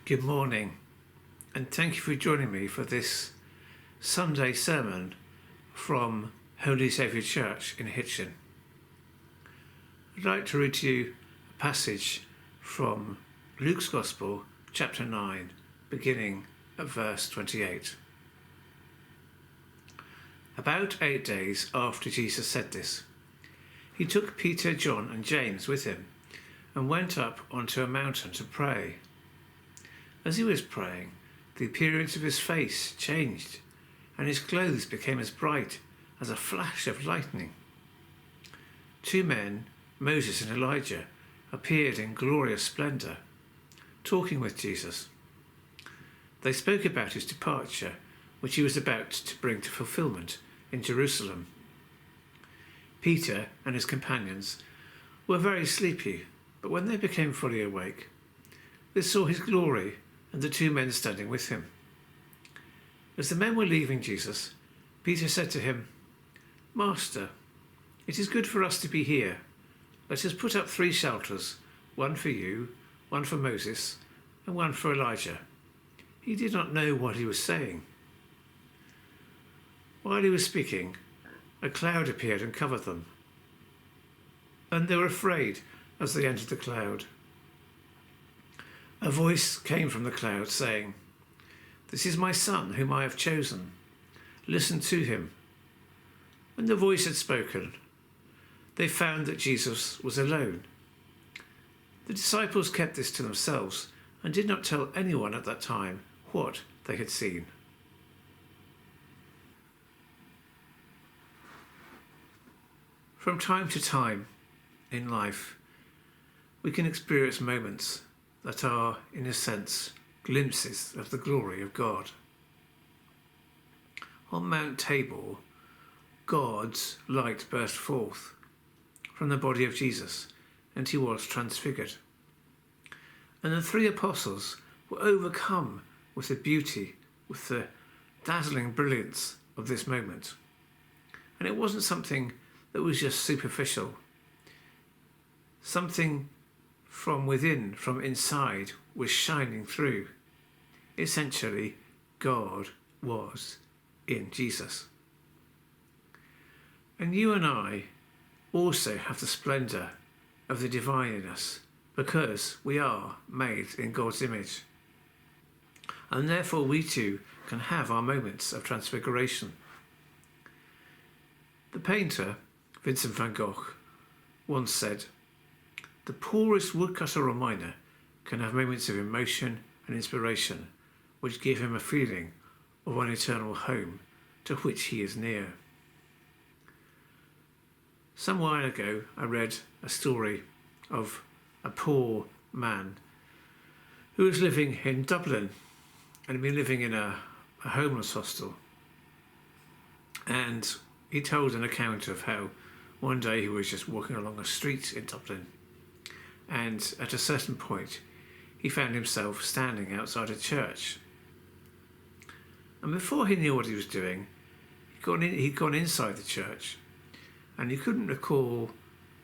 Good morning, and thank you for joining me for this Sunday sermon from Holy Saviour Church in Hitchin. I'd like to read to you a passage from Luke's Gospel, chapter 9, beginning at verse 28. About 8 days after Jesus said this, he took Peter, John, and James with him and went up onto a mountain to pray. As he was praying, the appearance of his face changed, and his clothes became as bright as a flash of lightning. Two men, Moses and Elijah, appeared in glorious splendour, talking with Jesus. They spoke about his departure, which he was about to bring to fulfilment in Jerusalem. Peter and his companions were very sleepy, but when they became fully awake, they saw his glory and the two men standing with him. As the men were leaving Jesus, Peter said to him, "Master, it is good for us to be here. Let us put up 3 shelters, one for you, one for Moses, and one for Elijah." He did not know what he was saying. While he was speaking, a cloud appeared and covered them, and they were afraid as they entered the cloud. A voice came from the cloud saying, "This is my son whom I have chosen. Listen to him." When the voice had spoken, they found that Jesus was alone. The disciples kept this to themselves and did not tell anyone at that time what they had seen. From time to time in life, we can experience moments that are, in a sense, glimpses of the glory of God. On Mount Tabor, God's light burst forth from the body of Jesus, and he was transfigured. And the 3 apostles were overcome with the beauty, with the dazzling brilliance of this moment. And it wasn't something that was just superficial. Something from within, from inside, was shining through. Essentially, God was in Jesus. And you and I also have the splendour of the divine in us, because we are made in God's image. And therefore we too can have our moments of transfiguration. The painter, Vincent van Gogh, once said, "The poorest woodcutter or miner can have moments of emotion and inspiration which give him a feeling of an eternal home to which he is near." Some while ago I read a story of a poor man who was living in Dublin and had been living in a homeless hostel. And he told an account of how one day he was just walking along a street in Dublin, and at a certain point he found himself standing outside a church. And before he knew what he was doing, he'd gone inside the church, and he couldn't recall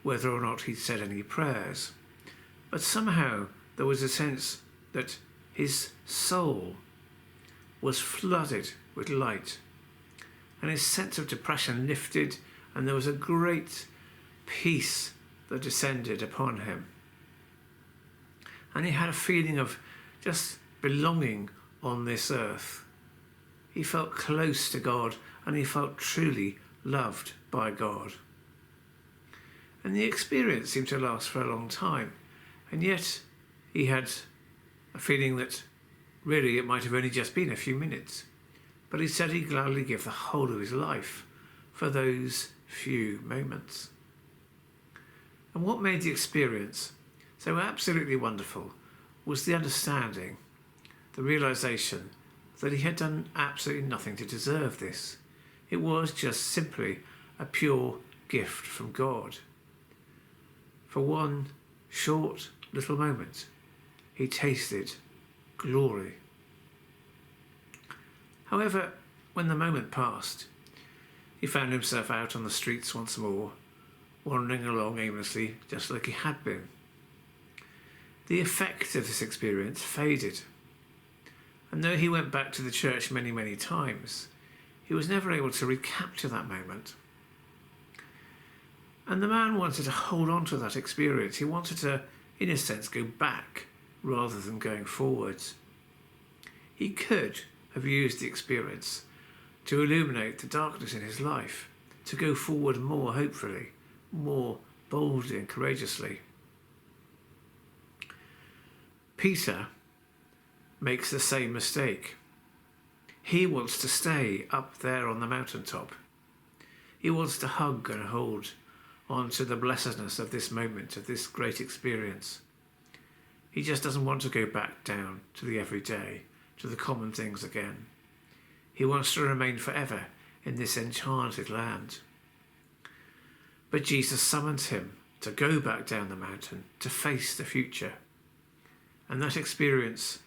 whether or not he'd said any prayers. But somehow there was a sense that his soul was flooded with light, and his sense of depression lifted, and there was a great peace that descended upon him. And he had a feeling of just belonging on this earth. He felt close to God, and he felt truly loved by God. And the experience seemed to last for a long time, and yet he had a feeling that really it might have only just been a few minutes. But he said he'd gladly give the whole of his life for those few moments. And what made the experience so absolutely wonderful was the understanding, the realisation that he had done absolutely nothing to deserve this. It was just simply a pure gift from God. For one short little moment, he tasted glory. However, when the moment passed, he found himself out on the streets once more, wandering along aimlessly just like he had been. The effect of this experience faded, And though he went back to the church many, many times, he was never able to recapture that moment. And the man wanted to hold on to that experience. He wanted to, in a sense, go back rather than going forwards. He could have used the experience to illuminate the darkness in his life, to go forward more hopefully, more boldly and courageously. Peter makes the same mistake. He wants to stay up there on the mountaintop. He wants to hug and hold on to the blessedness of this moment, of this great experience. He just doesn't want to go back down to the everyday, to the common things again. He wants to remain forever in this enchanted land. But Jesus summons him to go back down the mountain, to face the future. And that experience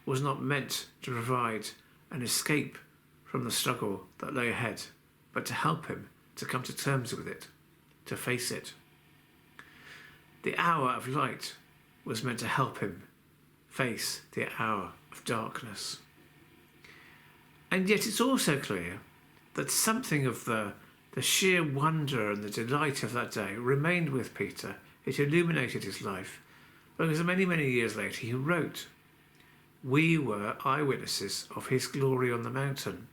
was not meant to provide an escape from the struggle that lay ahead, but to help him to come to terms with it, to face it. The hour of light was meant to help him face the hour of darkness. And yet it's also clear that something of the sheer wonder and the delight of that day remained with Peter. It illuminated his life, because many, many years later he wrote, "We were eyewitnesses of his glory on the mountain.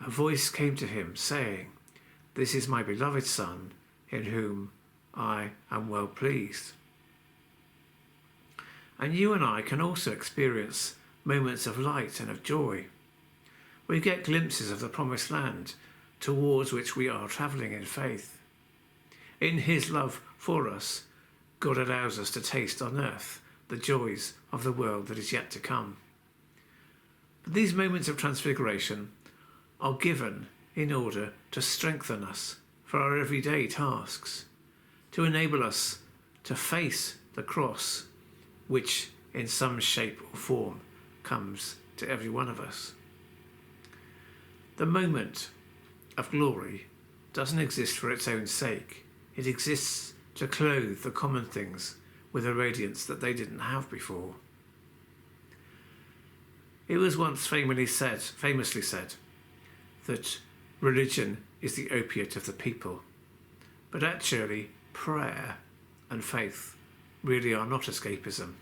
A voice came to him saying, 'This is my beloved Son, in whom I am well pleased.'" And you and I can also experience moments of light and of joy. We get glimpses of the promised land towards which we are travelling in faith. In his love for us, God allows us to taste on earth the joys of the world that is yet to come. But these moments of transfiguration are given in order to strengthen us for our everyday tasks, to enable us to face the cross, which in some shape or form comes to every one of us. The moment of glory doesn't exist for its own sake. It exists to clothe the common things with a radiance that they didn't have before. It was once famously said that religion is the opiate of the people, but actually prayer and faith really are not escapism.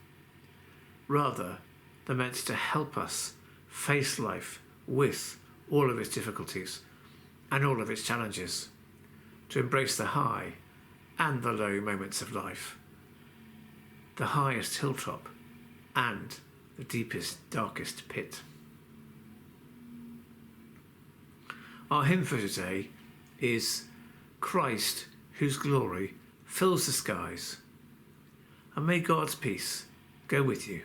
Rather, they're meant to help us face life with all of its difficulties and all of its challenges, to embrace the high and the low moments of life, the highest hilltop and the deepest, darkest pit. Our hymn for today is "Christ, whose glory fills the skies," and may God's peace go with you.